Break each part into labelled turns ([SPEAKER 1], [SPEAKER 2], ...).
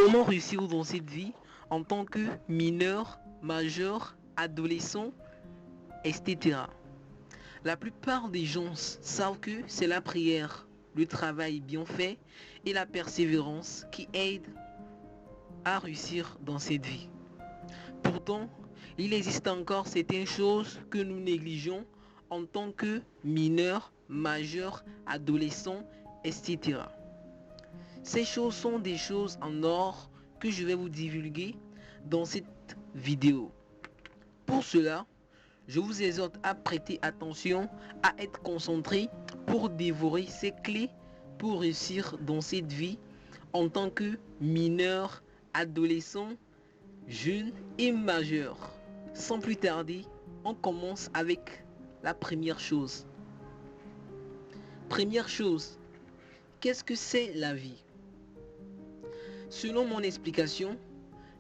[SPEAKER 1] Comment réussir dans cette vie en tant que mineur, majeur, adolescent, etc. La plupart des gens savent que c'est la prière, le travail bien fait et la persévérance qui aident à réussir dans cette vie. Pourtant, il existe encore certaines choses que nous négligeons en tant que mineurs, majeurs, adolescents, etc. Ces choses sont des choses en or que je vais vous divulguer dans cette vidéo. Pour cela, je vous exhorte à prêter attention, à être concentré pour dévorer ces clés pour réussir dans cette vie en tant que mineur, adolescent, jeune et majeur. Sans plus tarder, on commence avec la première chose. Première chose, qu'est-ce que c'est la vie? Selon mon explication,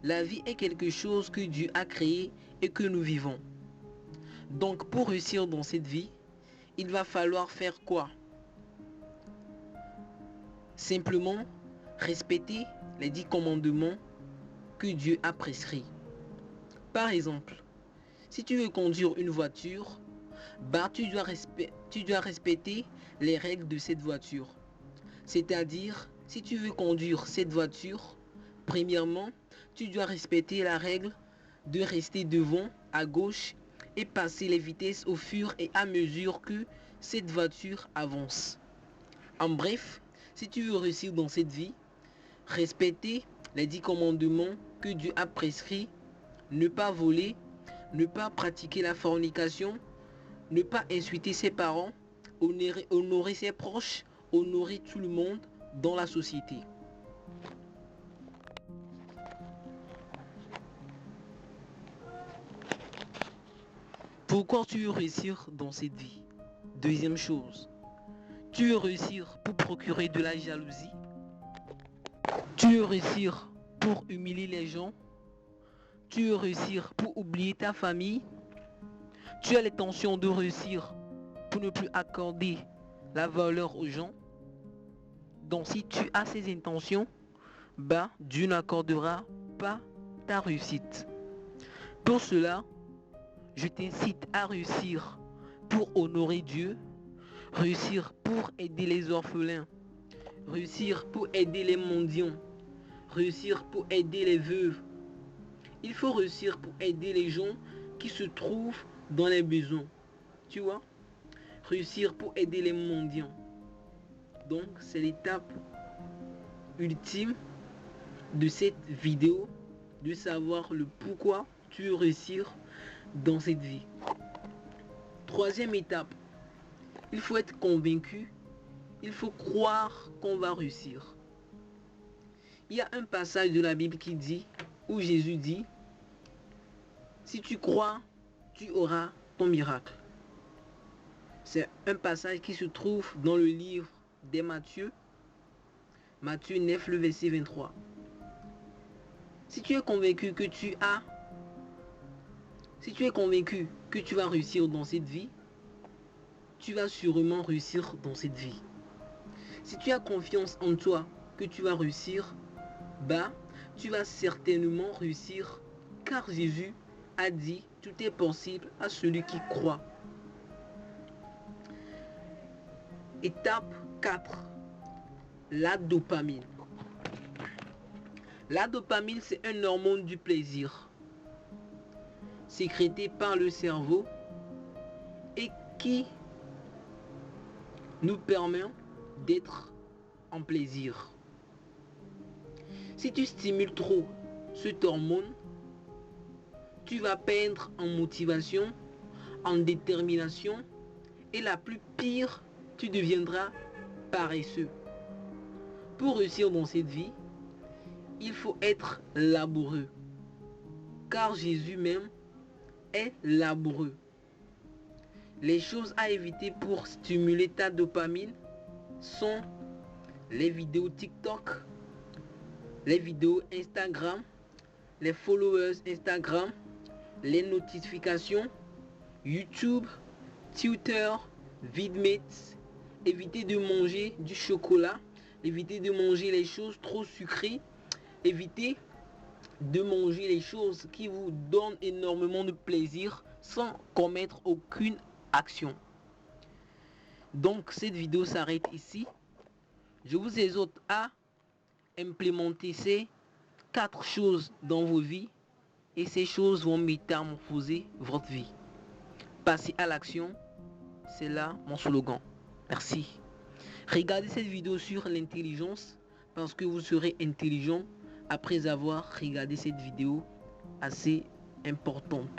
[SPEAKER 1] la vie est quelque chose que Dieu a créé et que nous vivons. Donc pour réussir dans cette vie, il va falloir faire quoi? Simplement respecter les 10 commandements que Dieu a prescrits. Par exemple, si tu veux conduire une voiture, tu dois respecter les règles de cette voiture. C'est-à-dire, si tu veux conduire cette voiture, premièrement, tu dois respecter la règle de rester devant, à gauche, et passer les vitesses au fur et à mesure que cette voiture avance. En bref, si tu veux réussir dans cette vie, respecter les 10 commandements que Dieu a prescrits, ne pas voler, ne pas pratiquer la fornication, ne pas insulter ses parents, honorer ses proches, honorer tout le monde dans la société. Pourquoi tu veux réussir dans cette vie? Deuxième chose, tu veux réussir pour procurer de la jalousie? Tu veux réussir pour humilier les gens? Tu veux réussir pour oublier ta famille? Tu as l'intention de réussir pour ne plus accorder la valeur aux gens? Donc si tu as ces intentions, Dieu n'accordera pas ta réussite. Pour cela, je t'incite à réussir pour honorer Dieu, réussir pour aider les orphelins, réussir pour aider les mendiants, réussir pour aider les veuves. Il faut réussir pour aider les gens qui se trouvent dans les besoins. Tu vois? Réussir pour aider les mendiants. Donc, c'est l'étape ultime de cette vidéo, de savoir le pourquoi tu veux réussir dans cette vie. Troisième étape, il faut être convaincu, il faut croire qu'on va réussir. Il y a un passage de la Bible qui dit, où Jésus dit, si tu crois, tu auras ton miracle. C'est un passage qui se trouve dans le livre des Matthieu 9, le verset 23. Si tu es convaincu que tu vas réussir dans cette vie, tu vas sûrement réussir dans cette vie. Si tu as confiance en toi que tu vas réussir, tu vas certainement réussir, car Jésus a dit tout est possible à celui qui croit. Étape 4. La dopamine. La dopamine, c'est un hormone du plaisir sécrété par le cerveau et qui nous permet d'être en plaisir. Si tu stimules trop cet hormone, tu vas perdre en motivation, en détermination et la plus pire, tu deviendras paresseux. Pour réussir dans cette vie, il faut être laboureux, car Jésus même est laboureux. Les choses à éviter pour stimuler ta dopamine sont les vidéos TikTok, les vidéos Instagram, les followers Instagram, les notifications, YouTube, Twitter, Vidmates. Éviter de manger du chocolat, éviter de manger les choses trop sucrées, Évitez de manger les choses qui vous donnent énormément de plaisir sans commettre aucune action. Donc cette vidéo s'arrête ici. Je vous exhorte à implémenter ces 4 choses dans vos vies et ces choses vont métamorphoser votre vie. Passez à l'action, c'est là mon slogan. Merci. Regardez cette vidéo sur l'intelligence parce que vous serez intelligent après avoir regardé cette vidéo assez importante.